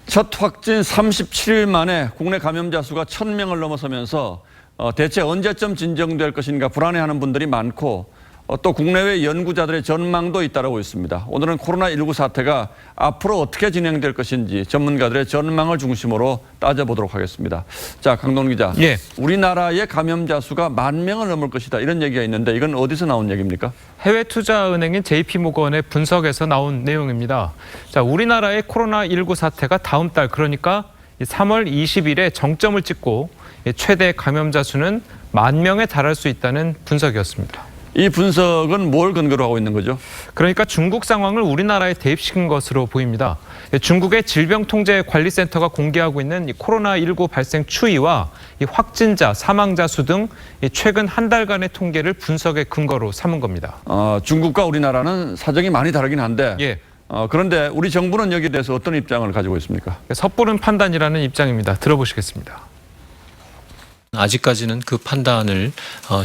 첫 확진 37일 만에 국내 감염자 수가 1,000명을 넘어서면서 대체 언제쯤 진정될 것인가 불안해하는 분들이 많고 또 국내외 연구자들의 전망도 잇따르고 있습니다. 오늘은 코로나19 사태가 앞으로 어떻게 진행될 것인지 전문가들의 전망을 중심으로 따져보도록 하겠습니다. 자, 강동원 기자. 예. 우리나라의 감염자 수가 10,000명을 넘을 것이다. 이런 얘기가 있는데 이건 어디서 나온 얘기입니까? 해외 투자은행인 JP모건의 분석에서 나온 내용입니다. 자, 우리나라의 코로나19 사태가 다음 달 그러니까 3월 20일에 정점을 찍고 최대 감염자 수는 10,000명에 달할 수 있다는 분석이었습니다. 이 분석은 뭘 근거로 하고 있는 거죠? 그러니까 중국 상황을 우리나라에 대입시킨 것으로 보입니다. 중국의 질병통제관리센터가 공개하고 있는 코로나19 발생 추이와 확진자, 사망자 수 등 최근 한 달간의 통계를 분석의 근거로 삼은 겁니다. 중국과 우리나라는 사정이 많이 다르긴 한데 예. 그런데 우리 정부는 여기에 대해서 어떤 입장을 가지고 있습니까? 섣부른 판단이라는 입장입니다. 들어보시겠습니다. 아직까지는 그 판단을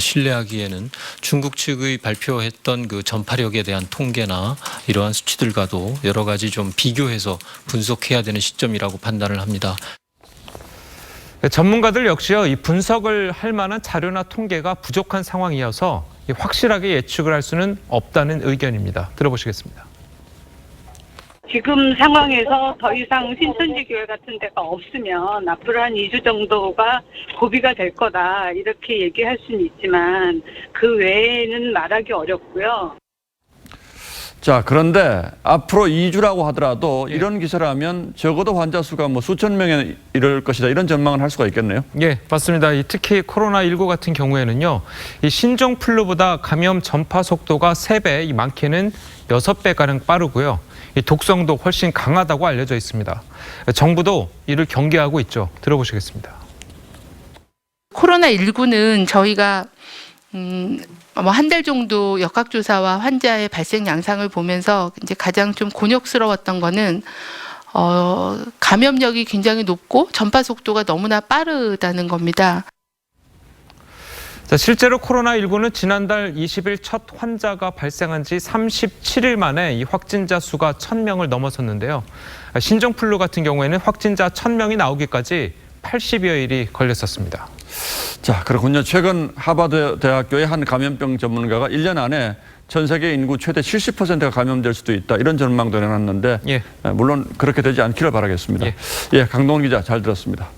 신뢰하기에는 중국 측의 발표했던 그 전파력에 대한 통계나 이러한 수치들과도 여러 가지 좀 비교해서 분석해야 되는 시점이라고 판단을 합니다. 전문가들 역시요, 이 분석을 할 만한 자료나 통계가 부족한 상황이어서 확실하게 예측을 할 수는 없다는 의견입니다. 들어보시겠습니다. 지금 상황에서 더 이상 신천지 교회 같은 데가 없으면 앞으로 한 2주 정도가 고비가 될 거다 이렇게 얘기할 수는 있지만 그 외에는 말하기 어렵고요. 자, 그런데 앞으로 2주라고 하더라도 이런 기사를 하면 적어도 환자 수가 수천 명에 이를 것이다 이런 전망을 할 수가 있겠네요. 예, 맞습니다. 특히 코로나19 같은 경우에는요, 이 신종플루보다 감염 전파 속도가 3배, 많게는 6배가량 빠르고요. 이 독성도 훨씬 강하다고 알려져 있습니다. 정부도 이를 경계하고 있죠. 들어보시겠습니다. 코로나19는 저희가 한 달 정도 역학조사와 환자의 발생 양상을 보면서 이제 가장 좀 곤욕스러웠던 거는 감염력이 굉장히 높고 전파 속도가 너무나 빠르다는 겁니다. 자, 실제로 코로나19는 지난달 20일 첫 환자가 발생한 지 37일 만에 이 확진자 수가 1,000명을 넘어섰는데요. 신종플루 같은 경우에는 확진자 1,000명이 나오기까지 80여일이 걸렸었습니다. 자, 그렇군요. 최근 하버드 대학교의 한 감염병 전문가가 1년 안에 전 세계 인구 최대 70%가 감염될 수도 있다. 이런 전망도 내놨는데 예. 물론 그렇게 되지 않기를 바라겠습니다. 예, 강동원 기자 잘 들었습니다.